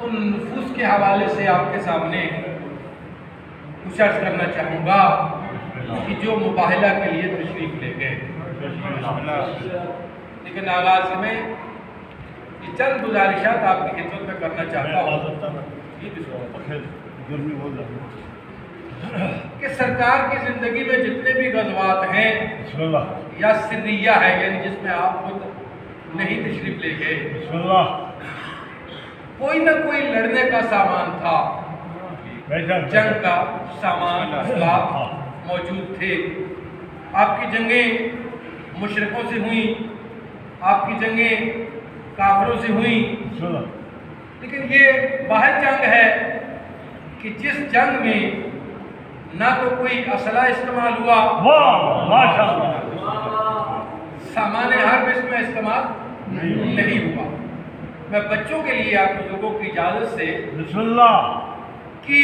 ان نفوس کے حوالے سے آپ کے سامنے کچھ عرض کرنا چاہوں گا کہ جو مباہلہ کے لیے تشریف لے گئے، لیکن آغاز میں یہ چند گزارشات آپ کی خدمت میں کرنا چاہتا ہوں کہ سرکار کی زندگی میں جتنے بھی غزوات ہیں یا سریہ ہے، یعنی جس میں آپ خود نہیں تشریف لے گئے، کوئی نہ کوئی لڑنے کا سامان تھا، جنگ کا سامان اسباب موجود تھے۔ آپ کی جنگیں مشرکوں سے ہوئیں، آپ کی جنگیں کافروں سے ہوئیں، لیکن یہ واحد جنگ ہے کہ جس جنگ میں نہ تو کوئی اسلحہ استعمال ہوا، سامان حرب اس میں استعمال نہیں ہوا۔ میں بچوں کے لیے آپ لوگوں کی اجازت سے کہ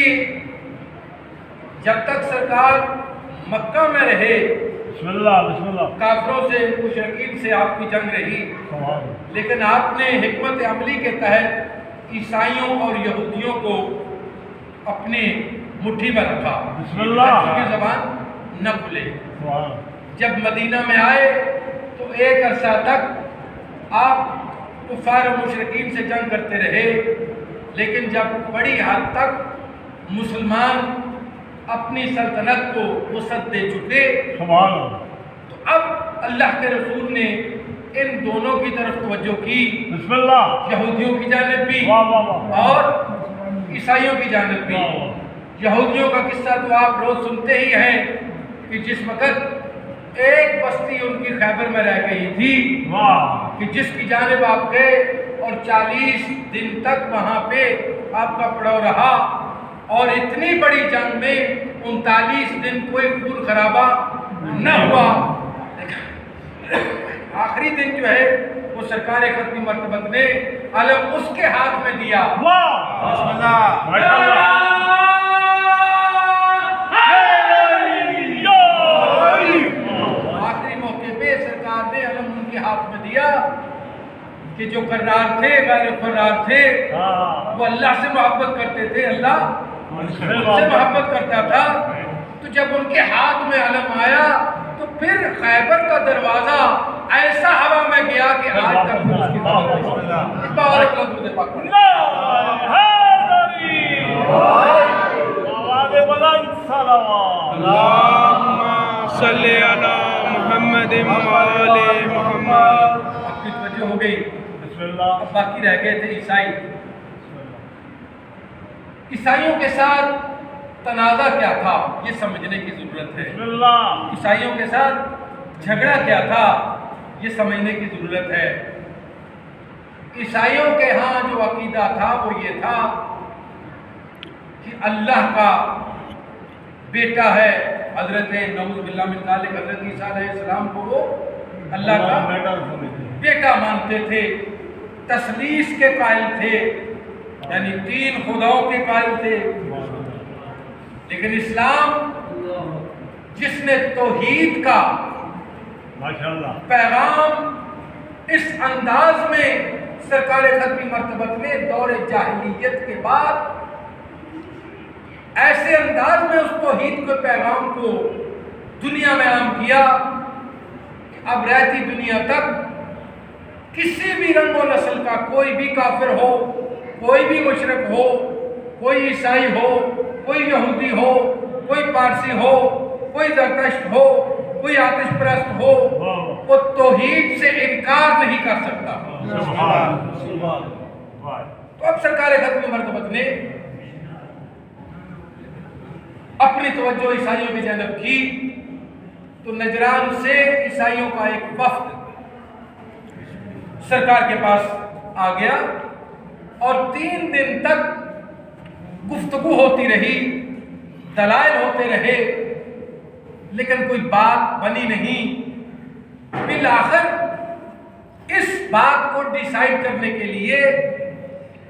جب تک سرکار مکہ میں رہے کافروں سے مشرکین سے آپ کی جنگ رہی، لیکن آپ نے حکمت عملی کے تحت عیسائیوں اور یہودیوں کو اپنے مٹھی میں رکھا، کی زبان نہ کھلے۔ جب مدینہ میں آئے تو ایک عرصہ تک آپ کفار و مشرکین سے جنگ کرتے رہے، لیکن جب بڑی حد تک مسلمان اپنی سلطنت کو وسعت دے چکے تو اب اللہ کے رسول نے ان دونوں کی طرف توجہ کی، یہودیوں کی جانب بھی اور عیسائیوں کی جانب بھی۔ یہودیوں کا قصہ تو آپ روز سنتے ہی ہیں کہ جس وقت ایک بستی ان کی خیبر میں رہ گئی تھی کہ جس کی جانب آپ گئے اور 40 دن تک وہاں پہ آپ کا پڑاؤ رہا، اور اتنی بڑی جنگ میں 39 دن کوئی خون خرابہ نہ ہوا۔ آخری دن جو ہے وہ سرکار ختمی مرتبت نے علم اس کے ہاتھ میں دیا۔ آخری موقع پہ سرکار نے علم ان کے ہاتھ میں دیا کہ جو قرار تھے، غیر قرار تھے، وہ اللہ سے محبت کرتے تھے، اللہ ان سے محبت کرتا تھا۔ تو جب ان کے ہاتھ میں علم آیا تو پھر خیبر کا دروازہ ایسا ہوا میں گیا کہ آج تک اس کی صلی علی محمد وآل محمد۔ اب کی توجہ ہو گئی، اب باقی رہ گئے تھے عیسائی۔ عیسائیوں کے ساتھ تنازع کیا تھا یہ سمجھنے کی ضرورت ہے، عیسائیوں کے ساتھ جھگڑا کیا تھا یہ سمجھنے کی ضرورت ہے۔ عیسائیوں کے ہاں جو عقیدہ تھا وہ یہ تھا کہ اللہ کا بیٹا ہے، حضرت نعوذ باللہ من ذالک حضرت عیسیٰ علیہ السلام کو وہ اللہ کا بیٹا مانتے تھے، تثلیث کے قائل تھے، یعنی 3 خداؤں کے قائل تھے۔ لیکن اسلام جس نے توحید کا پیغام اس انداز میں سرکار ختمی مرتبت نے دور جاہلیت کے بعد ایسے انداز میں اس توحید کے پیغام کو دنیا میں عام کیا کہ اب رہتی دنیا تک کسی بھی رنگ و نسل کا کوئی بھی کافر ہو، کوئی بھی مشرک ہو، کوئی عیسائی ہو، کوئی یہودی ہو، کوئی پارسی ہو، کوئی زرتشت ہو، کوئی آتش پرست ہو، وہ توحید سے انکار نہیں کر سکتا۔ تو اب سرکار ختمی مرتبت نے اپنی توجہ عیسائیوں کی جانب کی تو نجران سے عیسائیوں کا ایک وفد سرکار کے پاس آ گیا اور 3 دن تک گفتگو ہوتی رہی، دلائل ہوتے رہے، لیکن کوئی بات بنی نہیں۔ بالآخر اس بات کو ڈیسائیڈ کرنے کے لیے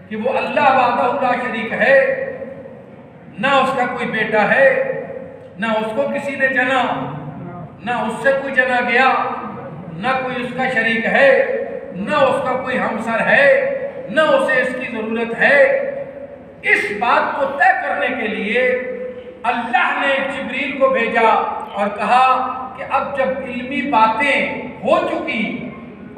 کہ وہ اللہ وحدہ لا شریک ہے، نہ اس کا کوئی بیٹا ہے، نہ اس کو کسی نے جنا، نہ اس سے کوئی جنا گیا، نہ کوئی اس کا شریک ہے، نہ اس کا کوئی ہمسر ہے، نہ اسے اس کی ضرورت ہے، اس بات کو طے کرنے کے لیے اللہ نے جبریل کو بھیجا اور کہا کہ اب جب علمی باتیں ہو چکی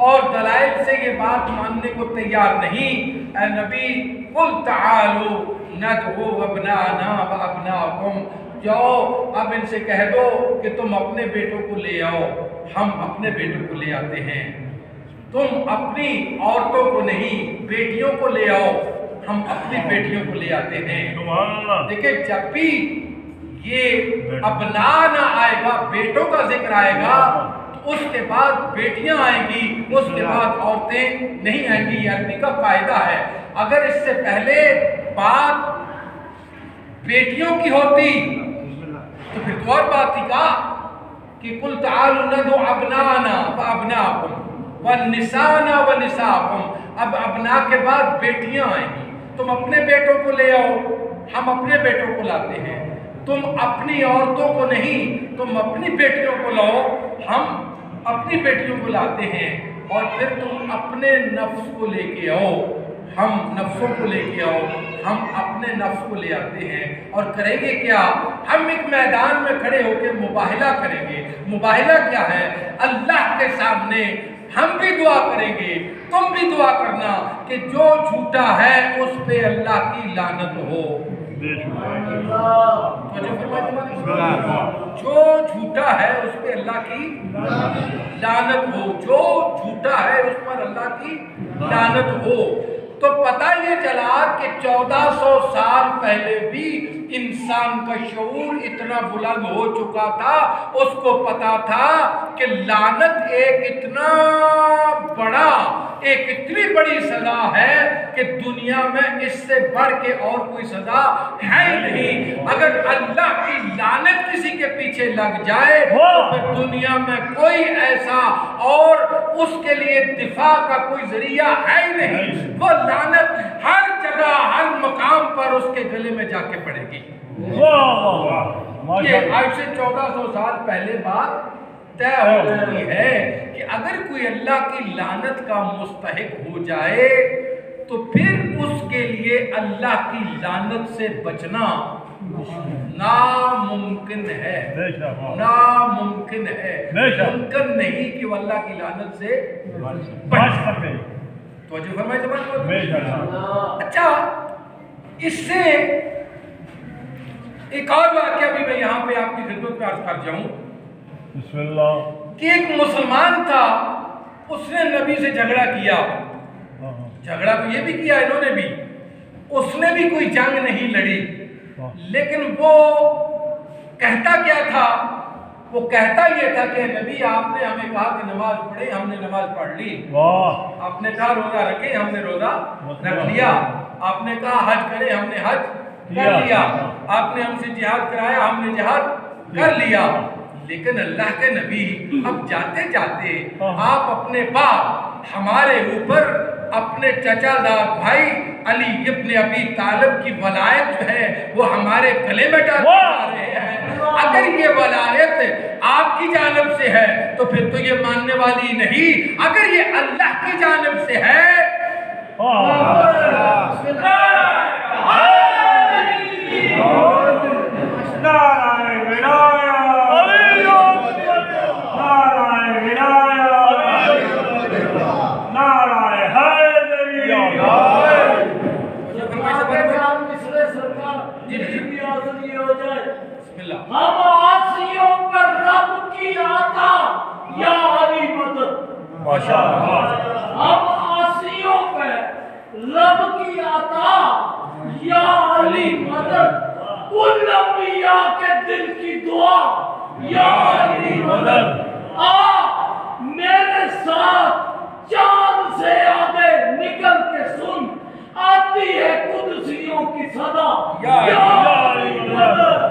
اور دلائل سے یہ بات ماننے کو تیار نہیں، اے نبی قل تعالوا ندعو ابناءنا وابناءکم، جاؤ اب ان سے کہہ دو کہ تم اپنے بیٹوں کو لے آؤ، ہم اپنے بیٹوں کو لے آتے ہیں، تم اپنی عورتوں کو نہیں بیٹیوں کو لے آؤ، ہم اپنی بیٹیوں کو لے آتے ہیں۔ دیکھیں جب بھی یہ ابنا نہ آئے گا، بیٹوں کا ذکر آئے گا، تو اس کے بعد بیٹیاں آئیں گی، اس کے بعد عورتیں نہیں آئیں گی۔ یہ عربی کا قاعدہ ہے۔ اگر اس سے پہلے بات بیٹیوں کی ہوتی تو پھر تو اور بات تھی کا کہ قل تعالوا ندعو ابناءنا وابناءکم والنساءنا ونساءکم، اب ابنا کے بعد بیٹیاں آئیں گی، تم اپنے بیٹوں کو لے آؤ، ہم اپنے بیٹوں کو لاتے ہیں، تم اپنی عورتوں کو نہیں، تم اپنی بیٹیوں کو لاؤ، ہم اپنی بیٹیوں کو لاتے ہیں، اور پھر تم اپنے نفس کو لے کے آؤ، ہم نفسوں کو لے کے آؤ، ہم اپنے نفس کو لے آتے ہیں۔ اور کریں گے کیا؟ ہم ایک میدان میں کھڑے ہو کے مباہلہ کریں گے۔ مباہلہ کیا ہے؟ اللہ کے سامنے ہم بھی دعا کریں گے، تم بھی دعا کرنا کہ جو جھوٹا ہے اس پہ اللہ کی لعنت ہو۔ جو جھوٹا ہے اس پہ اللہ کی لعنت ہو، جو جھوٹا ہے اس پر اللہ کی لعنت ہو۔ تو پتہ یہ چلا کہ 1400 سال پہلے بھی انسان کا شعور اتنا بلند ہو چکا تھا، اس کو پتا تھا کہ لعنت ایک اتنا بڑا، ایک اتنی بڑی سزا ہے کہ دنیا میں اس سے بڑھ کے اور کوئی سزا ہے ہی نہیں۔ اگر اللہ کی لعنت کسی کے پیچھے لگ جائے تو پھر دنیا میں کوئی ایسا اور اس کے لیے دفاع کا کوئی ذریعہ ہے ہی نہیں۔ وہ لعنت ہر جگہ ہر مقام پر اس کے گلے میں جا کے پڑے گی۔ یہ آج سے 1400 سال پہلے بات طے ہو چکی ہے کہ اگر کوئی اللہ کی لعنت کا مستحق ہو جائے تو پھر اس کے لیے اللہ کی لعنت سے بچنا ناممکن ہے، ناممکن ہے، ممکن نہیں کہ وہ اللہ کی لعنت سے بچ سکے۔ توجہ فرمائے جماعت۔ اچھا، اس سے ایک اور واقعہ بھی میں یہاں پہ آپ کی خدمت میں عرض کر جاؤں بسم اللہ، کہ ایک مسلمان تھا، اس نے نبی سے جھگڑا کیا، جھگڑا تو یہ بھی کیا انہوں نے بھی، اس نے بھی کوئی جنگ نہیں لڑی، لیکن وہ کہتا کیا تھا؟ وہ کہتا یہ تھا کہ نبی آپ نے ہمیں کہا کہ نماز پڑھیں، ہم نے نماز پڑھ لی، آپ نے کہا روزہ رکھیں، ہم نے روزہ رکھ لیا، آپ نے کہا حج کریں، ہم نے حج کر لیا، آپ نے ہم سے جہاد کرایا، ہم نے جہاد کر لیا۔ لیکن اللہ کے نبی اب جاتے جاتے آپ اپنے باپ ہمارے اوپر اپنے چچا زاد بھائی علی ابن ابی طالب کی ولایت جو ہے وہ ہمارے گلے میں ڈالتے جا رہے ہیں۔ اگر یہ ولایت آپ کی جانب سے ہے تو پھر تو یہ ماننے والی نہیں، اگر یہ اللہ کی جانب سے ہے ہم آسیوں پر رب کی عطا یا علی مدد، ہم آسیوں پر رب کی عطا یا علی مدد، کل انبیاء کے دل کی دعا یا علی مدد۔ میرے ساتھ چاند سے آگے نکل کے سن، آتی ہے قدسیوں کی صدا یا علی مدد۔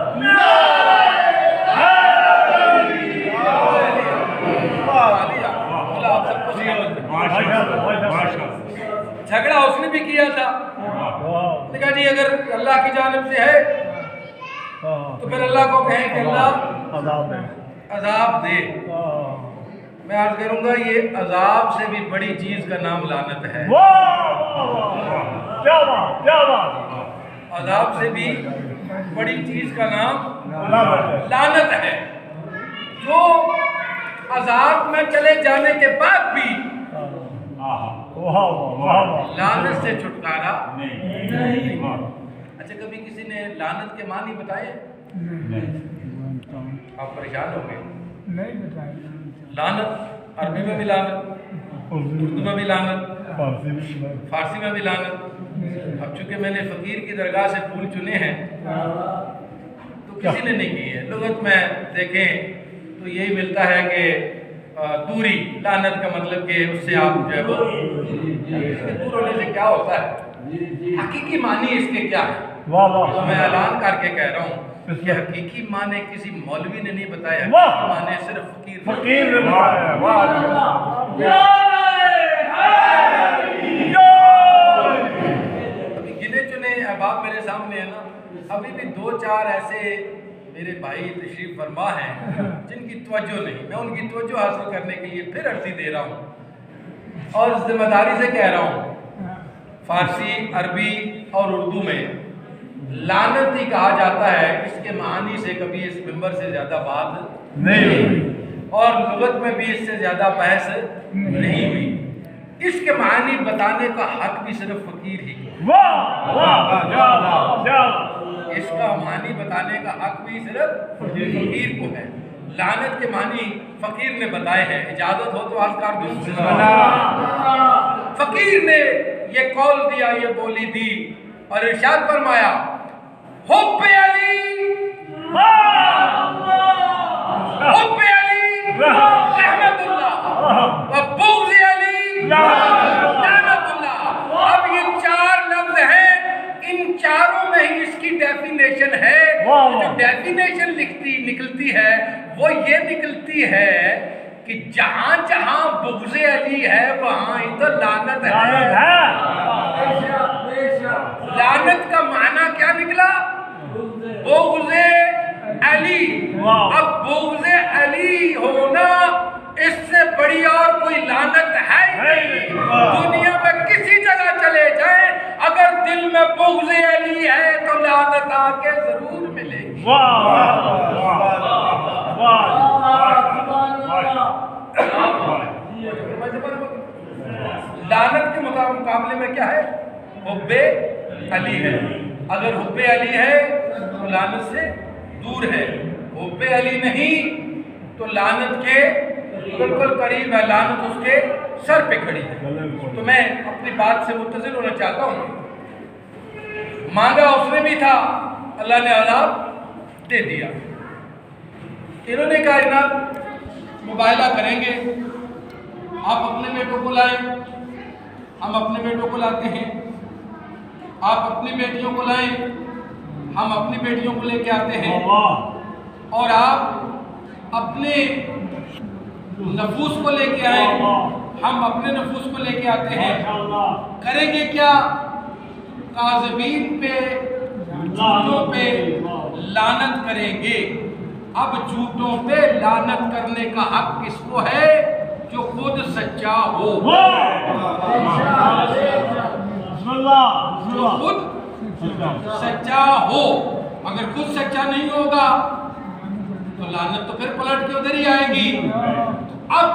جھگڑا اس نے بھی کیا تھا، کہا جی اگر اللہ کی جانب سے ہے تو پھر اللہ کو کہیں کہ اللہ عذاب دے۔ میں عرض کروں گا یہ عذاب سے بھی بڑی چیز کا نام لعنت ہے۔ عذاب سے بھی بڑی چیز کا نام لعنت ہے. جو عذاب میں چلے جانے کے بعد بھی لعنت سے چھٹکارا نہیں. اچھا کبھی کسی نے لعنت کے معنی بتائے؟ آپ پریشان ہو گئے. نہیں بتائیں. لعنت عربی میں بھی لعنت، اردو میں بھی لعنت، فارسی میں بھی لعنت. اب چونکہ میں نے فقیر کی درگاہ سے پھول چنے ہیں تو کسی نے نہیں کی ہے. لغت میں دیکھیں تو یہی ملتا ہے کہ دوری، لعنت کا مطلب کہ اس سے آپ جو ہے وہ اس کے دور ہونے سے کیا ہوتا ہے. حقیقی معنی اس کے کیا ہے تو میں اعلان کر کے کہہ رہا ہوں کہ حقیقی معنی کسی مولوی نے نہیں بتایا. حقیقی معنی صرف فقیر نے بتایا. ابھی گنے چنے احباب میرے سامنے ہیں نا. ابھی بھی 2-4 ایسے میرے بھائی تشریف فرما ہیں جن کی توجہ نہیں. میں ان کی توجہ حاصل کرنے کے لیے پھر عرضی دے رہا ہوں اور ذمہ داری سے کہہ رہا ہوں. فارسی، عربی اور اردو میں لعنت ہی کہا جاتا ہے. اس کے معانی سے کبھی اس ممبر سے زیادہ بات نہیں ہوئی اور لغت میں بھی اس سے زیادہ بحث نہیں ہوئی. اس کے معنی بتانے کا حق بھی صرف فقیر ہی کو. اس کا معنی بتانے کا حق بھی صرف فقیر کو ہے. لعنت کے معنی فقیر نے بتائے ہیں. اجازت ہو تو عرض کر دوں. فقیر نے یہ قول دیا، یہ بولی دی اور ارشاد فرمایا حب علی، حب علی رحمت اللہ و بغض علی لعنت اللہ. اب یہ 4 لفظ ہیں، ان چاروں میں ہی اس کی ڈیفینیشن ہے. جو ڈیفینیشن نکلتی ہے وہ یہ نکلتی ہے کہ جہاں جہاں بغض علی ہے وہاں ہی تو لعنت ہے. لعنت کا معنی کیا نکلا؟ بغض علی. اب بغض علی ہونا اس سے بڑی اور کوئی لعنت ہے نہیں. دنیا میں کسی جگہ چلے جائیں اگر دل میں بغض علی ہے تو لعنت آ کے ضرور ملے گی. لعنت کے مقابلے میں کیا ہے؟ حب علی ہے. اگر حب علی ہے تو لعنت سے دور ہے. حب علی نہیں تو لعنت کے بالکل قریب ہے. لعنت اس کے سر پہ کھڑی ہے. تو میں اپنی بات سے متصل ہونا چاہتا ہوں. مانگا اس نے بھی تھا، اللہ نے عذاب دے دیا. انہوں نے کہا جناب مباہلہ کریں گے، آپ اپنے بیٹوں کو لائیں، ہم اپنے بیٹوں کو لاتے ہیں. آپ اپنی بیٹیوں کو لائیں، ہم اپنی بیٹیوں کو لے کے آتے ہیں. اور آپ اپنے نفوس کو لے کے آئیں، ہم اپنے نفوس کو لے کے آتے ہیں. کریں گے کیا؟ کاذبین پہ، جھوٹوں پہ لعنت کریں گے. اب جھوٹوں پہ لعنت کرنے کا حق کس کو ہے؟ جو خود سچا ہو. جو خود سچا ہو. اگر خود سچا نہیں ہوگا تو لعنت تو پھر پلٹ کے ادھر ہی آئے گی. اب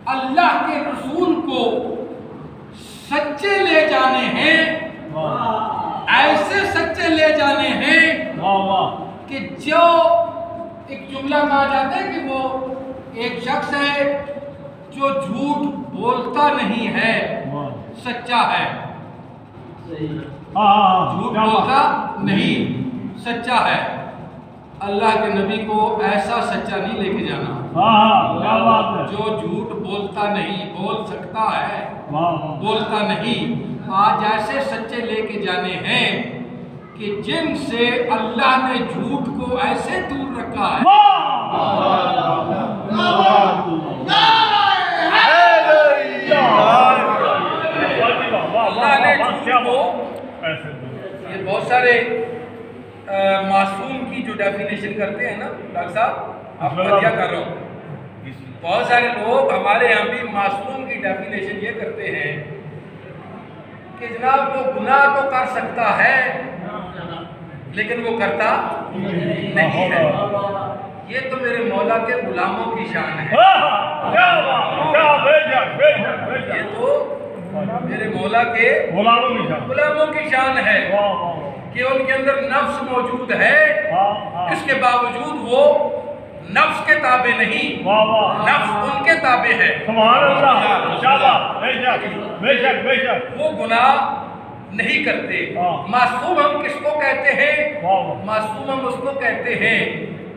اللہ کے رسول کو سچے لے جانے ہیں، ایسے سچے لے جانے ہیں کہ جو ایک جملہ کہا جاتا ہے کہ وہ ایک شخص ہے جو جھوٹ بولتا نہیں ہے، سچا ہے. جھوٹ بولتا نہیں، سچا ہے. اللہ کے نبی کو ایسا سچا نہیں لے کے جانا جو جھوٹ بولتا نہیں. بول سکتا ہے، بولتا نہیں. آج ایسے سچے لے کے جانے ہیں کہ جن سے اللہ نے جھوٹ کو ایسے دور رکھا ہے. اللہ نے جھوٹ کو، یہ بہت سارے معصوم کی جو ڈیفینیشن کرتے ہیں نا ڈاکٹر صاحب، آپ کو دیا کر رہا ہوں. بہت سارے لوگ ہمارے یہاں بھی معصوم کی ڈیفینیشن یہ کرتے ہیں کہ جناب وہ گناہ تو کر سکتا ہے لیکن وہ کرتا نہیں ہے. یہ تو میرے مولا کے غلاموں کی شان ہے. یہ تو میرے مولا کے غلاموں کی شان ہے کہ ان کے اندر نفس موجود ہے، اس کے باوجود وہ نفس کے تابع نہیں، نفس ان کے تابع ہے. وہ گناہ نہیں کرتے. معصوم ہم کس کو کہتے ہیں؟ معصوم ہم اس کو کہتے ہیں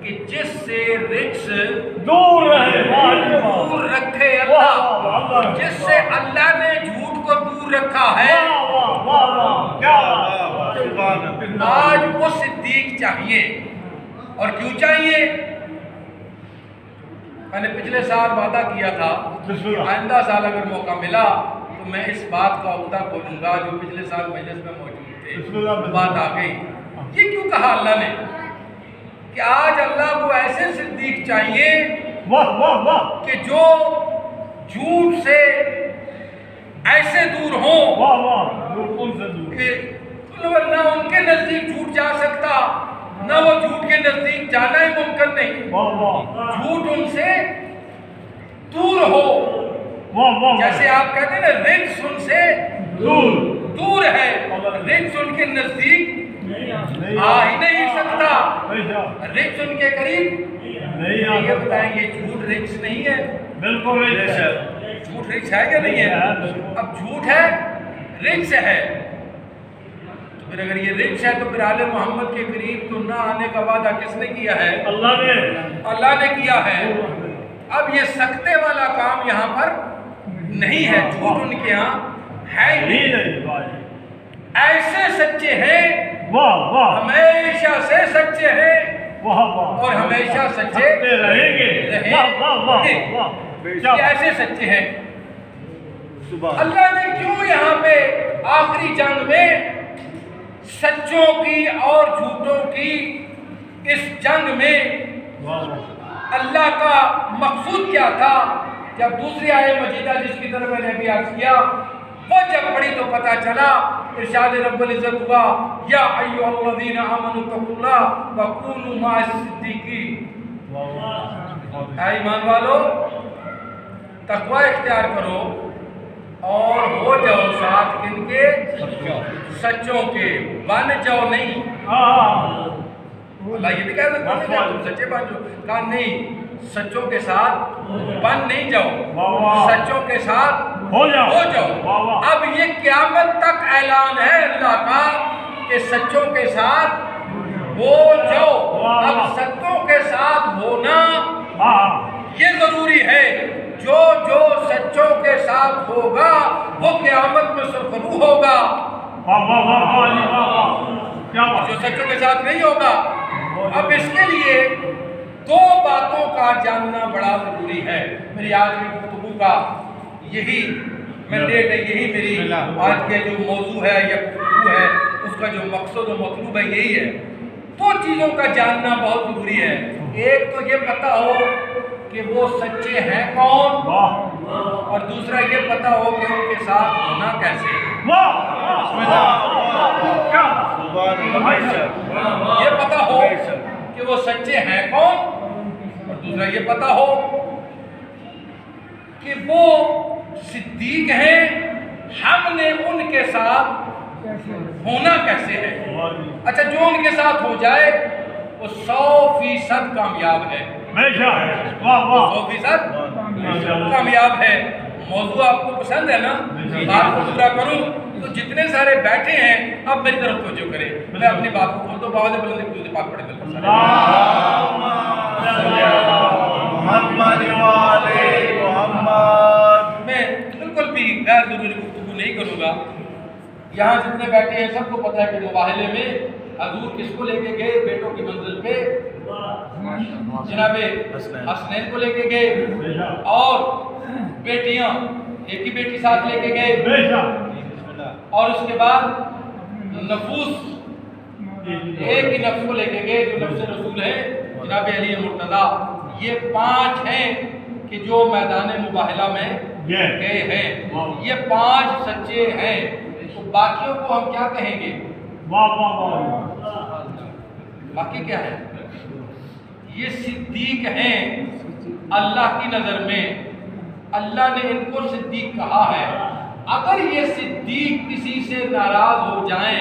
کہ جس سے رجس دور رکھے اللہ، جس سے اللہ نے جھوٹ کو دور رکھا ہے. آج وہ صدیق چاہیے. اور کیوں چاہیے؟ میں نے پچھلے سال وعدہ کیا تھا کہ آئندہ سال اگر موقع ملا تو میں اس بات کا عقدہ کھولوں گا جو پچھلے سال مجلس میں موجود تھے. بات آ گئی. یہ کیوں کہا اللہ نے کہ آج اللہ کو ایسے صدیق چاہیے کہ جو جھوٹ سے ایسے دور ہوں کہ نہ ان کے نزدیک جھوٹ جا سکتا، نہ وہ جھوٹ کے نزدیک جانا ہی ممکن نہیں. جھوٹ ان سے دور ہو. جیسے آپ کہتے ہیں نا رجس ان سے دور ہے، رجس ان کے نزدیک آ ہی نہیں سکتا، رجس ان کے قریب. یہ بتائیں یہ جھوٹ رجس نہیں ہے؟ بالکل جھوٹ رجس ہے کہ نہیں ہے؟ اب جھوٹ ہے، رجس ہے. پھر اگر یہ رجس ہے تو پھر آل محمد کے قریب تو نہ آنے کا وعدہ کس نے کیا ہے؟ اللہ نے کیا ہے. اب یہ سکتے والا کام یہاں پر نہیں ہے. جھوٹ ان کے ہاں ہے ہی نہیں. ایسے سچے ہیں، ہمیشہ سے سچے ہیں اور ہمیشہ سچے رہیں گے. ایسے سچے ہیں. اللہ نے کیوں یہاں پہ آخری جنگ میں سچوں کی اور جھوٹوں کی اس جنگ میں اللہ کا مقصود کیا تھا؟ جب دوسری آیت مجیدہ جس کی طرف میں نے ابھی عرض کیا وہ جب پڑھی تو پتہ چلا، ارشاد رب العزت ہوا یا ایھا الذین آمنوا اتقوا اللہ وکونوا مع الصدیقین. اے ایمان والو تقوی اختیار کرو اور ہو جاؤ ساتھ کن کے؟ سچوں کے. بن جاؤ نہیں. اللہ یہ بھی کہہ دیتا ہے تم سچے بن جاؤ. کہا نہیں، سچوں کے ساتھ بن نہیں جاؤ، سچوں کے ساتھ ہو جاؤ. اب یہ قیامت تک اعلان ہے اللہ کا کہ سچوں کے ساتھ ہو جاؤ. اب سچوں کے ساتھ ہونا یہ ضروری ہے. جو سچوں کے ساتھ ہوگا وہ قیامت میں سرخرو ہوگا. جو سچوں کے ساتھ نہیں ہوگا. اب اس کے لیے دو باتوں کا جاننا بڑا ضروری ہے. میری آج کی گفتگو کا یہی مینڈیٹ ہے، یہی میری آج کے جو موضوع ہے یا گفتگو ہے اس کا جو مقصد و مطلوب ہے یہی ہے. دو چیزوں کا جاننا بہت ضروری ہے. ایک تو یہ پتہ ہو کہ وہ سچے ہیں کون، اور دوسرا یہ پتہ ہو کہ ان کے ساتھ ہونا کیسے. یہ پتہ ہو کہ وہ سچے ہیں کون، اور دوسرا یہ پتہ ہو کہ وہ صدیق ہیں. ہم نے ان کے ساتھ ہونا کیسے ہے. اچھا جو ان کے ساتھ ہو جائے وہ 100% کامیاب ہے. 100% کامیاب ہے. موضوع آپ کو پسند ہے نا؟ بات کو پورا کروں تو جتنے سارے بیٹھے ہیں اب میری طرف توجہ کریں. میں اپنی بات کو کھولتا ہوں. باوجہ بلند درود پاک پڑھیں. میں بالکل بھی غیر ضروری گفتگو نہیں کروں گا. یہاں جتنے بیٹھے ہیں سب کو پتہ ہے کہ مباہلے میں حضور کس کو لے کے گئے؟ بیٹوں کی منزل پہ جناب حسنین کو لے کے گئے اور بیٹیاں ایک ہی بیٹی ساتھ لے کے گئے اور اس کے بعد نفوس ایک ہی نفس کو لے کے گئے جو نفس رسول ہے جناب علی مرتضیٰ. یہ 5 ہیں کہ جو میدان مباہلہ میں گئے ہیں. یہ 5 سچے ہیں. تو باقیوں کو ہم کیا کہیں گے؟ واہ واہ واہ باقی کیا ہے؟ یہ صدیق ہیں اللہ کی نظر میں، اللہ نے ان کو صدیق کہا ہے۔ اگر یہ صدیق کسی سے ناراض ہو جائیں،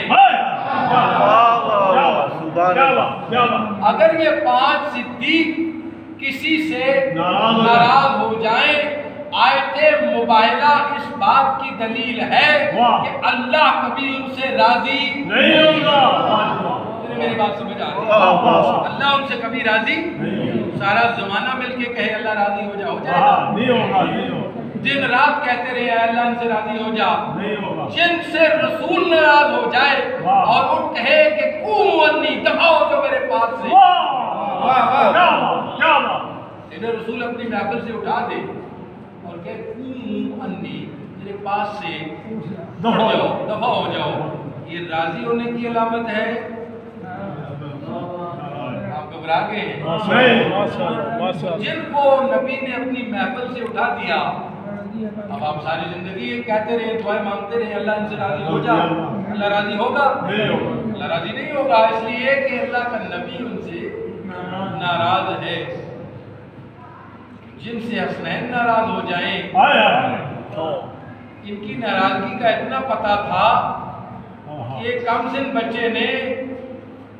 اگر یہ 5 صدیق کسی سے ناراض ہو جائیں، آیت مباہلہ اس بات کی دلیل ہے کہ اللہ کبھی ان سے راضی نہیں ہوگا۔ میری بات سمجھ آ رہی ہے؟ اللہ ان سے کبھی راضی، سارا زمانہ مل کے کہے اللہ راضی ہو جا، ہو جائے گا؟ نہیں ہوگا، نہیں ہوگا، دن رات کہتے رہے اللہ ان سے راضی ہو جا۔ نہیں ہوگا۔ جن سے رسول ناراض ہو جائے اور وہ کہے کہ قوموا عنی، دفع ہو جو میرے پاس سے، کیا بات! انہیں رسول اپنی محفل سے اٹھا دے اور کہ قوموا عنی، میرے پاس سے دفع ہو جاؤ، یہ راضی ہونے کی علامت ہے؟ آپ گھبرا گئے ہیں؟ جن کو نبی نے اپنی محفل سے اٹھا دیا، اب آپ ساری زندگی یہ کہتے رہے، دعائیں مانگتے رہے اللہ ان سے راضی ہو جا، اللہ راضی ہوگا؟ اللہ راضی نہیں ہوگا، اس لیے کہ اللہ کا نبی ان سے ناراض ہے۔ جن سے حسنین ناراض ہو جائیں، ان کی ناراضگی کا اتنا پتہ تھا کہ کم سن بچے نے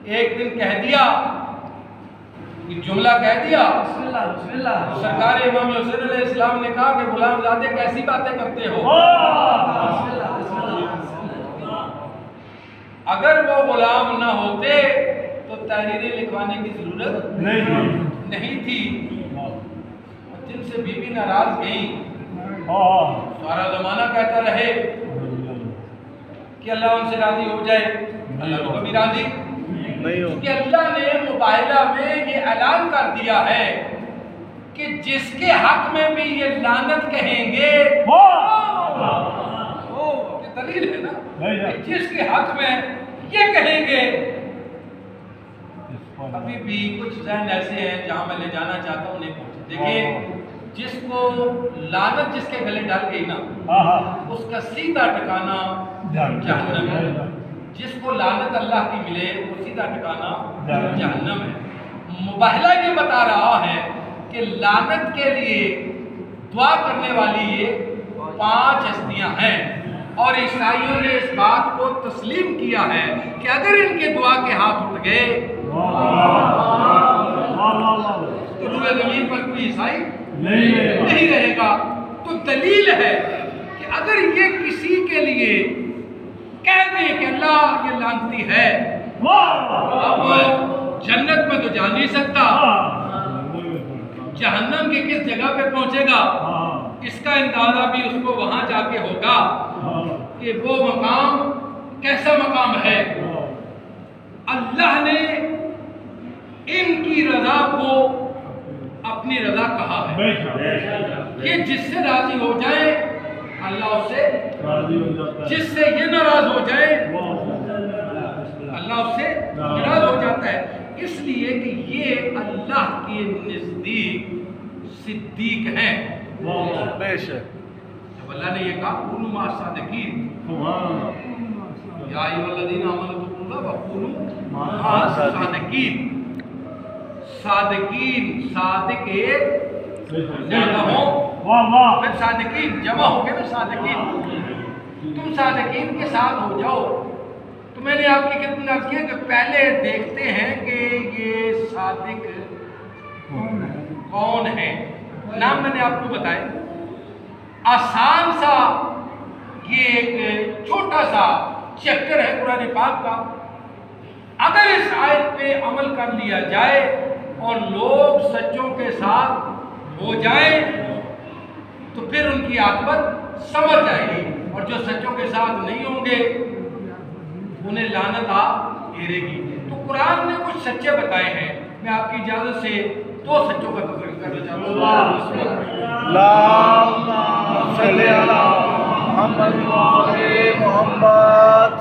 ایک دن کہہ دیا، ایک جملہ کہہ دیا، سرکار امام حسین علیہ السلام نے کہا کہ غلام زادے کیسی باتیں کرتے ہو؟ اگر وہ غلام نہ ہوتے تو تحریریں لکھوانے کی ضرورت نہیں تھی۔ جن سے بی بی ناراض گئیں، سارا زمانہ کہتا رہے کہ اللہ ان سے راضی ہو جائے، اللہ کو کبھی راضی نہیں ہو، کہ اللہ نے مباہلہ میں یہ اعلان کر دیا ہے کہ جس کے حق میں بھی یہ لعنت کہیں گے، یہ دلیل ہے نا، کہ جس کے حق میں یہ کہیں گے۔ ابھی بھی کچھ ذہن ایسے ہیں جہاں میں لے جانا چاہتا ہوں نہیں پہنچے۔ دیکھیں، جس کو لعنت جس کے گلے ڈال گئی نا، اس کا سیدھا ٹھکانہ جہنم ہے۔ جس کو لعنت اللہ کی ملے وہ سیدھا ٹھکانہ جہنم ہے۔ مباہلہ یہ بتا رہا ہے کہ لعنت کے لیے دعا کرنے والی یہ 5 ہستیاں ہیں، اور عیسائیوں نے اس بات کو تسلیم کیا ہے کہ اگر ان کے دعا کے ہاتھ اٹھ گئے تو روئے زمین پر کوئی عیسائی نہیں رہے گا۔ تو دلیل ہے کہ اگر یہ کسی کے لیے کہہ دیں کہ اللہ یہ لعنتی ہے، اب جنت میں تو جا نہیں سکتا، جہنم کی کس جگہ پہ پہنچے گا، اس کا اندازہ بھی اس کو وہاں جا کے ہوگا کہ وہ مقام کیسا مقام ہے۔ اللہ نے ان کی رضا کو اپنی رضا کہا ہے، یہ جس سے راضی ہو جائے اللہ اس سے راضی ہو جاتا ہے، جس سے یہ ناراض ہو جائے اللہ اس سے ناراض ہو جاتا ہے، اس لیے کہ یہ اللہ کے نزدیک صدیق ہیں۔ جب اللہ نے یہ کہا کونوا مع الصادقین، یا ایھا الذین آمنوا اتقوا اللہ وکونوا مع الصادقین، صادقین، صادق ایک زیادہ ہوں، پھر صادقین جمع ہو گئے نا، صادقین، تم صادقین کے ساتھ ہو جاؤ۔ تو میں نے آپ کی خدمت عرض کیا کہ پہلے دیکھتے ہیں کہ یہ صادق کون ہے، نام میں نے آپ کو بتائے۔ آسان سا یہ ایک چھوٹا سا چیپٹر ہے قرآن پاک کا، اگر اس آیت پہ عمل کر لیا جائے اور لوگ سچوں کے ساتھ ہو جائیں تو پھر ان کی عاقبت سمجھ جائے گی، اور جو سچوں کے ساتھ نہیں ہوں گے انہیں لعنت آ گھیرے گی۔ تو قرآن نے کچھ سچے بتائے ہیں، میں آپ کی اجازت سے 2 سچوں کا تذکرہ کرنا چاہتا ہوں۔ اللہم صلی علی محمد وعلی محمد۔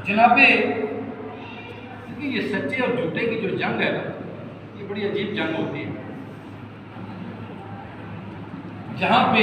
جناب یہ سچے اور جھوٹے کی جو جنگ ہے نا، یہ بڑی عجیب جنگ ہوتی ہے، جہاں پہ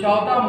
14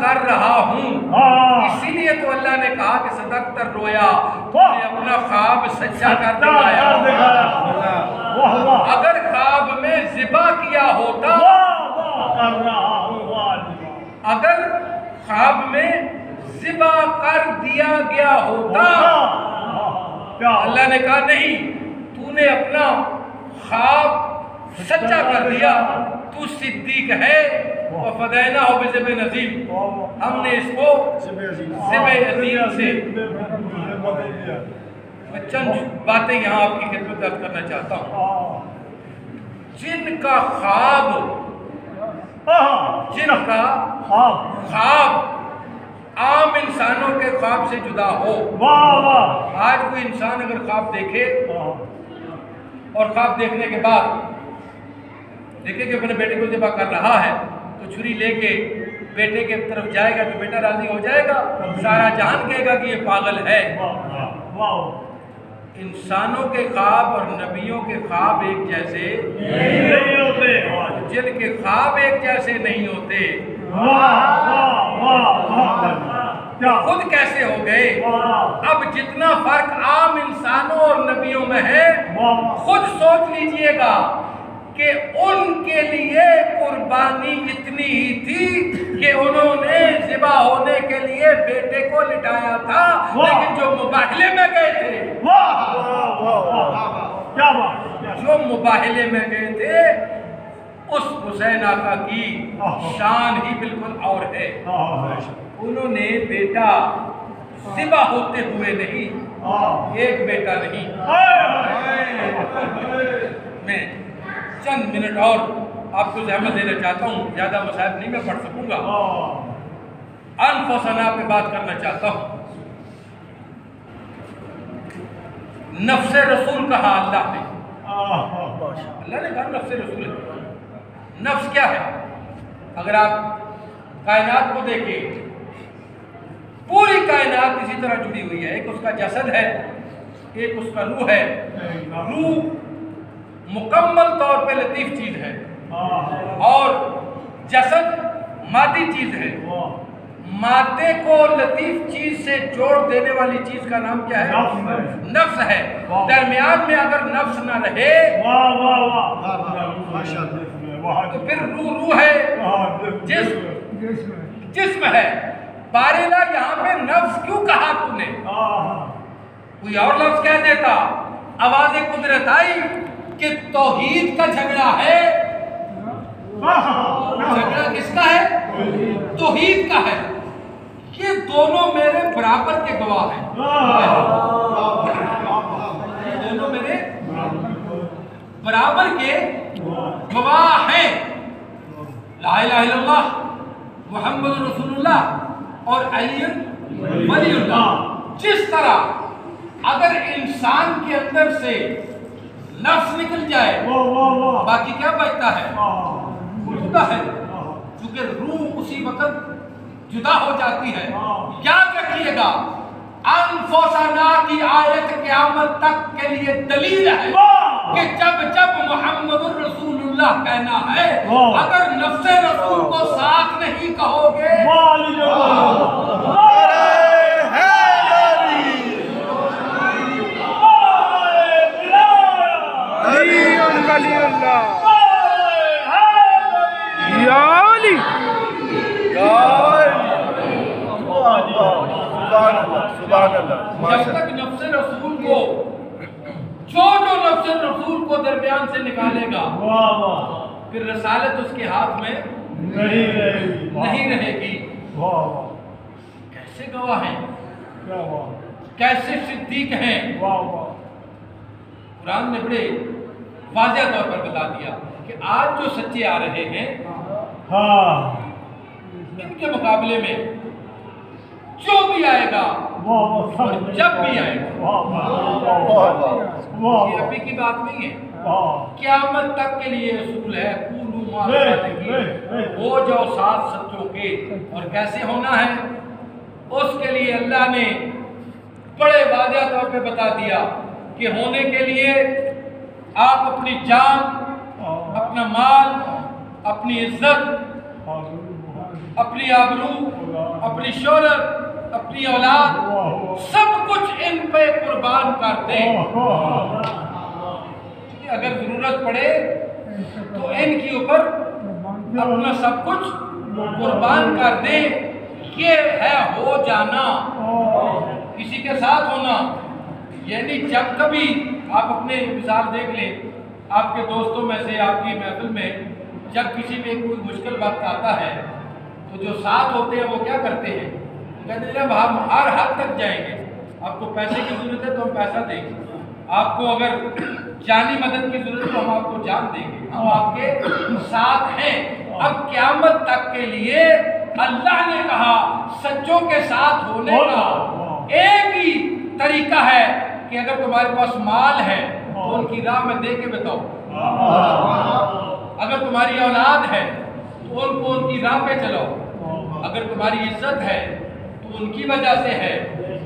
کر رہا ہوں، اسی لیے تو اللہ نے کہا کہ صدقت رویا، تو نے اپنا خواب سچا کر دکھایا۔ اگر خواب میں ذبح کیا ہوتا، اگر خواب میں ذبح کر دیا گیا ہوتا، اللہ نے کہا نہیں، تو نے اپنا خواب سچا کر دیا، تو صدیق ہے، وَفَدَيْنَاهُ بِذِبْحٍ عَظِيمٍ، ہم نے اس کو ذبح عظیم سے۔ میں چند باتیں یہاں آپ کی خدمت عرض کرنا چاہتا ہوں۔ جن کا خواب عام انسانوں کے خواب سے جدا ہو، آج کوئی انسان اگر خواب دیکھے اور خواب دیکھنے کے بعد دیکھے کہ اپنے بیٹے کو ذبح کر رہا ہے، تو چھری لے کے بیٹے کے طرف جائے گا تو بیٹا راضی ہو جائے گا، سارا جہان کہے گا کہ یہ پاگل ہے۔ انسانوں کے خواب اور نبیوں کے خواب ایک جیسے نہیں ہوتے، جن کے خواب ایک جیسے نہیں ہوتے، خود کیسے ہو گئے؟ اب جتنا فرق عام انسانوں اور نبیوں میں ہے، خود سوچ لیجئے گا کہ ان کے لیے قربانی اتنی ہی تھی کہ انہوں نے ذبح ہونے کے لیے بیٹے کو لٹایا تھا، لیکن جو مباہلے میں گئے تھے، جو مباہلے میں گئے تھے، اس حسین آقا کی شان ہی بالکل اور ہے۔ انہوں نے بیٹا ذبح ہوتے ہوئے نہیں، ایک بیٹا نہیں۔ میں چند منٹ اور آپ کو زحمت دینا چاہتا ہوں، زیادہ مسائل نہیں میں پڑھ سکوں گا، انفسنا پہ بات کرنا چاہتا ہوں۔ نفس رسول کہا اللہ نے، اللہ نے کہا نفس رسول ہے۔ نفس کیا ہے؟ اگر آپ کائنات کو دیکھیں، پوری کائنات اسی طرح جڑی ہوئی ہے، ایک اس کا جسد ہے، ایک اس کا روح ہے۔ روح مکمل طور پہ لطیف چیز ہے اور جسد مادی چیز ہے۔ مادے کو لطیف چیز سے جوڑ دینے والی چیز کا نام کیا ہے؟ نفس ہے۔ درمیان میں اگر نفس نہ رہے تو پھر روح ہے، جسم ہے۔ بارلہ یہاں پہ نفس کیوں کہا تو نے؟ کوئی اور لفظ کہہ دیتا، آواز قدرت آئی کہ توحید کا جھگڑا ہے۔ جھگڑا کس کا ہے؟ توحید کا ہے۔ یہ دونوں میرے برابر کے گواہ ہیں، یہ دونوں میرے برابر کے گواہ ہیں۔ لا الہ الا اللہ محمد رسول اللہ اور علی ولی اللہ۔ جس طرح اگر انسان کے اندر سے نفس نکل جائے باقی کیا بچتا ہے؟ مردہ ہے، چونکہ روح اسی وقت جدا ہو جاتی ہے۔ یاد رکھیے گا، انفسنا کی آیت قیامت تک کے لیے دلیل ہے کہ جب محمد رسول اللہ کہنا ہے، اگر نفس رسول کو ساتھ نہیں کہو گے جب تک نفس رسول کو جو نفس رسول کو درمیان سے نکالے گا پھر رسالت اس کے ہاتھ میں نہیں رہے گی۔ کیسے گواہ ہیں، کیسے صدیق ہیں۔ قرآن نے بڑے واضح طور پر بتا دیا کہ آج جو سچے آ رہے ہیں ان کے مقابلے میں جو بھی آئے گا اور جب بھی آئے گا، یہ ابھی کی بات نہیں ہے، قیامت تک کے لیے اصول ہے۔ ہو جاؤ ساتھ سچوں کے، اور کیسے ہونا ہے اس کے لیے اللہ نے بڑے واضح طور پہ بتا دیا کہ ہونے کے لیے آپ اپنی جان، اپنا مال، اپنی عزت اپنی آبرو، اپنی شہرت، اپنی اولاد، سب کچھ ان پہ قربان کر دیں کہ اگر ضرورت پڑے تو ان کے اوپر اپنا سب کچھ قربان کر دیں۔ یہ ہے ہو جانا، کسی کے ساتھ ہونا۔ یعنی جب کبھی آپ اپنے مثال دیکھ لیں، آپ کے دوستوں میں سے، آپ کی محفل میں جب کسی میں کوئی مشکل وقت آتا ہے تو جو ساتھ ہوتے ہیں وہ کیا کرتے ہیں؟ کہتے ہیں جب ہم ہر حد تک جائیں گے، آپ کو پیسے کی ضرورت ہے تو ہم پیسہ دیں گے، آپ کو اگر جانی مدد کی ضرورت ہے تو ہم آپ کو جان دیں گے، ہم آپ کے ساتھ ہیں۔ اب قیامت تک کے لیے اللہ نے کہا سچوں کے ساتھ ہونے کا ایک ہی طریقہ ہے کہ اگر تمہارے پاس مال ہے تو ان کی راہ میں دے کے بتاؤ، اگر تمہاری اولاد ہے تو ان کو ان کی راہ پہ چلاؤ، اگر تمہاری عزت ہے تو ان کی وجہ سے ہے،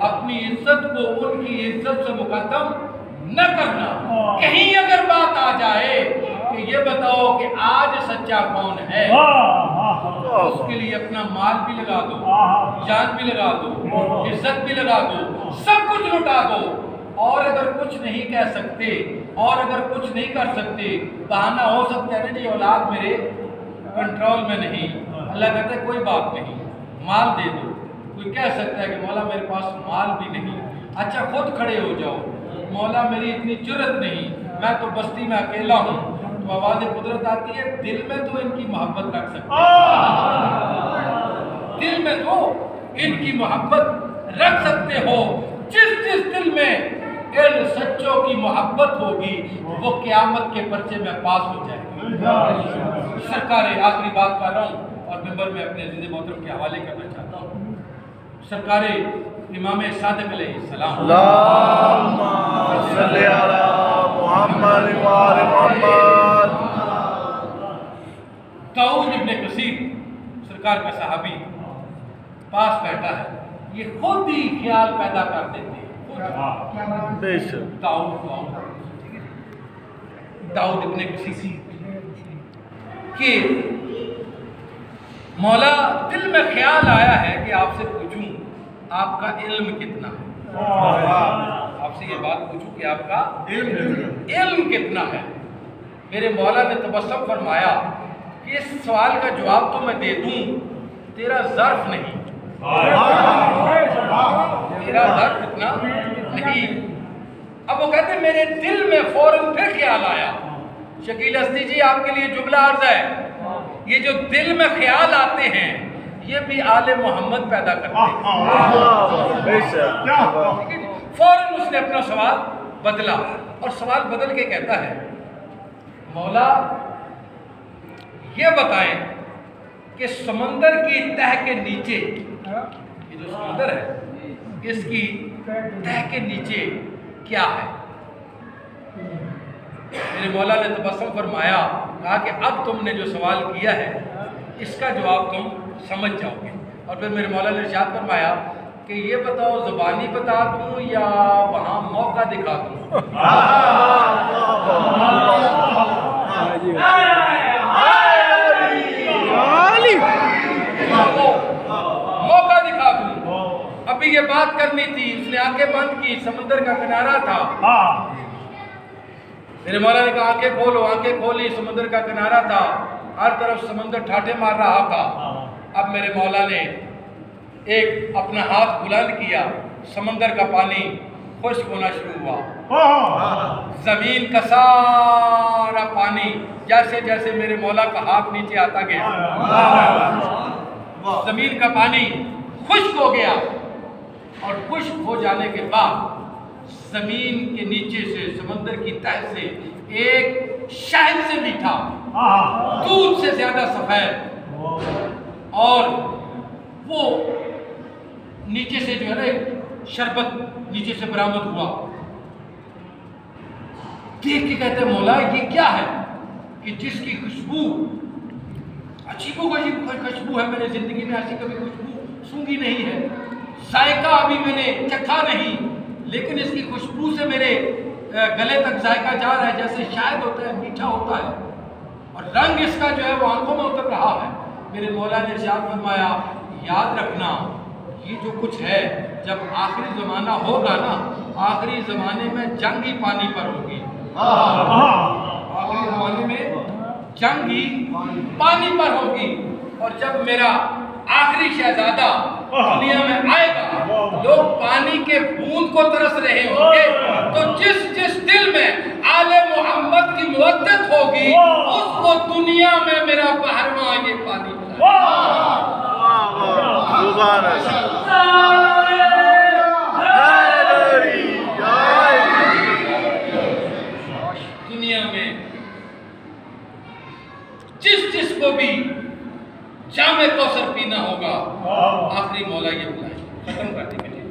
اپنی عزت کو ان کی عزت سے مقدم نہ کرنا۔ کہیں اگر بات آ جائے کہ یہ بتاؤ کہ آج سچا کون ہے، اس کے لیے اپنا مال بھی لگا دو، جان بھی لگا دو، عزت بھی لگا دو، سب کچھ لٹا دو، اور اگر کچھ نہیں کہہ سکتے اور اگر کچھ نہیں کر سکتے، بہانہ ہو سکتا ہے نا جی اولاد میرے کنٹرول میں نہیں، اللہ کہتا ہے کوئی بات نہیں، مال دے دو۔ کوئی کہہ سکتا ہے کہ مولا میرے پاس مال بھی نہیں، اچھا خود کھڑے ہو جاؤ، مولا میری اتنی جرت نہیں، میں تو بستی میں اکیلا ہوں، تو آواز قدرت آتی ہے، دل میں تو ان کی محبت رکھ سکتے ہو، دل میں تو ان کی محبت رکھ سکتے ہو۔ جس دل میں ان سچوں کی محبت ہوگی وہ قیامت کے پرچے میں پاس ہو جائے گی۔ سرکار آخری بات کر رہا ہوں اور ممبر میں اپنے عزیز محترم کے حوالے کرنا چاہتا ہوں۔ سرکار امام صادق علیہ السلام، اللہم صلی علی محمد و آل محمد۔ داؤد ابن کثیر سرکار کا صحابی پاس بیٹھا ہے، یہ خود ہی خیال پیدا کر دیتے ہیں، بے شک داؤد ابن کثیر کہ مولا دل میں خیال آیا ہے کہ آپ سے پوچھوں آپ کا علم کتنا ہے، آپ سے یہ بات پوچھوں کہ آپ کا علم کتنا ہے۔ میرے مولا نے تبسم فرمایا کہ اس سوال کا جواب تو میں دے دوں، تیرا ظرف نہیں، تیرا ظرف اتنا نہیں۔ اب وہ کہتے ہیں میرے دل میں فوراً پھر خیال آیا۔ شکیل ہستی جی آپ کے لیے جملہ عرض ہے، یہ جو دل میں خیال آتے ہیں یہ بھی آل محمد پیدا کرتے ہیں۔ بے شک فوراً اس نے اپنا سوال بدلا اور سوال بدل کے کہتا ہے مولا یہ بتائیں کہ سمندر کی تہ کے نیچے، یہ جو سمندر ہے اس کی تہ کے نیچے کیا ہے؟ میرے مولا نے تبسم فرمایا، کہا کہ اب تم نے جو سوال کیا ہے اس کا جواب تم سمجھ جاؤ گے۔ اور پھر میرے مولا نے ارشاد فرمایا کہ یہ بتاؤ زبانی بتا دوں یا وہاں موقع دکھا دوں؟ موقع دکھا دوں۔ ابھی یہ بات کرنی تھی، اس نے آنکھیں بند کی، سمندر کا کنارہ تھا۔ میرے مولا نے کہا آنکھیں کھولو، آنکھیں کھولی، سمندر کا کنارہ تھا، ہر طرف سمندر ٹھاٹھے مار رہا تھا۔ اب میرے مولا نے ایک اپنا ہاتھ بلند کیا، سمندر کا پانی خشک ہونا شروع ہوا، زمین کا سارا پانی جیسے جیسے میرے مولا کا ہاتھ نیچے آتا گیا زمین کا پانی خشک ہو گیا، اور خشک ہو جانے کے بعد زمین کے نیچے سے، سمندر کی تہ سے ایک شہد سے میٹھا، دودھ سے زیادہ سفید، اور وہ نیچے سے جو ہے نا ایک شربت نیچے سے برآمد ہوا۔ دیکھ کے کہتے ہیں مولا یہ کیا ہے کہ جس کی خوشبو عجیب و غریب خوشبو ہے، میں نے زندگی میں ایسی کبھی خوشبو سونگھی نہیں ہے، ذائقہ ابھی میں نے چکھا نہیں، لیکن اس کی خوشبو سے میرے گلے تک ذائقہ جا رہا ہے، جیسے شاید ہوتا ہے، میٹھا ہوتا ہے، اور رنگ اس کا جو ہے وہ آنکھوں میں اتر رہا ہے۔ میرے مولا نے ارشاد فرمایا یاد رکھنا یہ جو کچھ ہے جب آخری زمانہ ہوگا نا، آخری زمانے میں جنگ ہی پانی پر ہوگی، آخری زمانے میں جنگ ہی پانی پر ہوگی، اور جب میرا آخری شہزادہ دنیا میں آئے گا لوگ پانی کے بوند کو ترس رہے ہوں گے، تو جس جس دل میں آل محمد کی مودت ہوگی اس کو دنیا میں میرا پہرواں یہ پانی سبحان اللہ دنیا میں جس جس کو بھی جام کوثر پینا ہوگا آخری مولا یہ بلائے ختم کر دیں گے،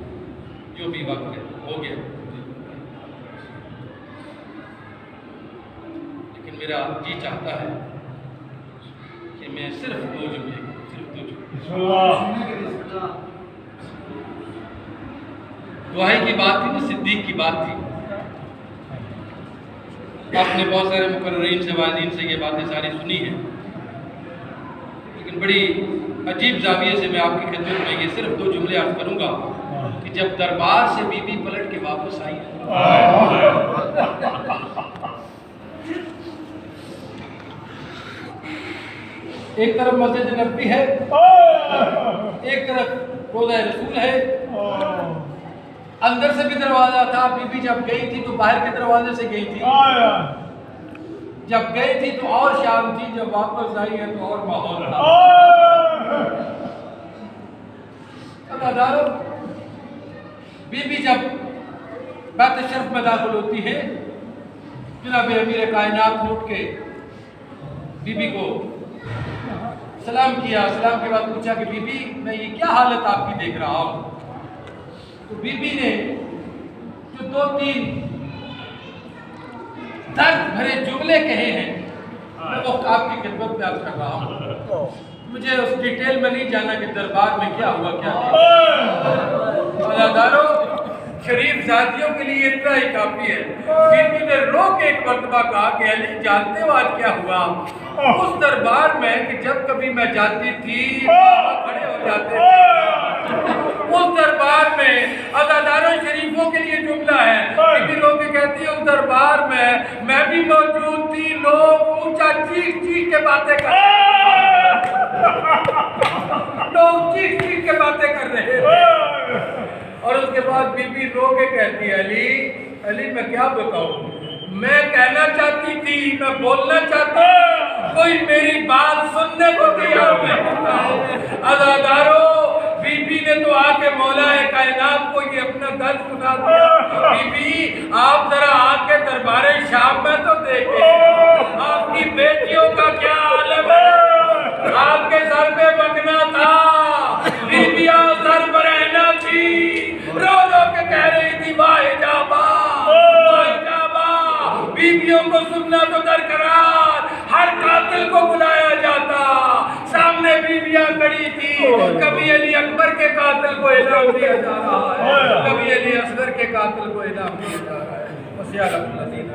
جو بھی وقت ہے ہو گیا، لیکن میرا جی چاہتا ہے کہ میں صرف دو جملے دعائی کی بات تھی نا، صدیق کی بات تھی، آپ نے بہت سارے مقررین سے واعظین سے یہ باتیں ساری سنی ہیں، لیکن بڑی عجیب زاویے سے میں آپ کی خدمت میں یہ صرف دو جملے عرض کروں گا کہ جب دربار سے بی بی پلٹ کے واپس آئی ایک طرف مسجد نبوی ہے، ایک طرف روضہ رسول ہے، اندر سے بھی دروازہ تھا، بی بی جب گئی تھی تو باہر کے دروازے سے گئی تھی، جب گئی تھی تو اور شان تھی، جب واپس آئی ہے تو اور ماحول تھا۔ اداروں بی بی جب بیت شرف میں داخل ہوتی ہے، جناب امیر کائنات نے اٹھ کے بی بی کو سلام کیا، سلام کے بعد پوچھا کہ بی بی میں یہ کیا حالت آپ کی دیکھ رہا ہوں؟ تو بی بی نے جو دو تین درد بھرے جملے کہے ہیں میں وہ آپ کی خدمت میں عرض کر رہا ہوں، مجھے اس ڈیٹیل میں نہیں جانا کہ دربار میں کیا ہوا کیا نہیں۔ عزاداروں شریف ذاتیوں کے لیے اتنا ہی کافی ہے، بی بی نے رو کے ایک مرتبہ کہا کہ علی جانتے ہو آج کیا ہوا؟ اس دربار میں کہ جب کبھی میں جاتی تھی بابا کھڑے ہو جاتے تھے، اس دربار میں عزاداروں شریفوں کے لیے جملہ ہے، بی بی رو کے کہتی ہے اس دربار میں بھی موجود تھی، لوگ اونچا چیخ چیخ کے باتیں کر رہے لوگ چیخ چیخ کے باتیں کر رہے ہیں، اور اس کے بعد بی بی رو کے کہتی ہے علی میں کیا بتاؤں، میں کہنا چاہتی تھی، میں بولنا چاہتی تھی، کوئی میری بات سننے کو تیار نہیں ہوتا۔ عزاداروں بی بی نے تو آ کے مولا کائنات کو یہ اپنا درد سنا دیا، بی بی آپ ذرا آ کے دربار شام میں تو دیکھیں آپ کی بیٹیوں کا کیا عالم ہے، آپ کے سر پہ بکنا تھا، بیویاں سر پر رہنا تھی، رو رو کے کہہ رہی تھی واہ جابا بیویوں کو سننا تو درکرار، ہر قاتل کو بلایا جاتا، سامنے بیویاں کھڑی تھی، کبھی علی اکبر کے قاتل کو انعام دیا جا رہا ہے، کبھی علی اصغر کے قاتل کو انعام دیا جا رہا ہے، بس یا رب العزیز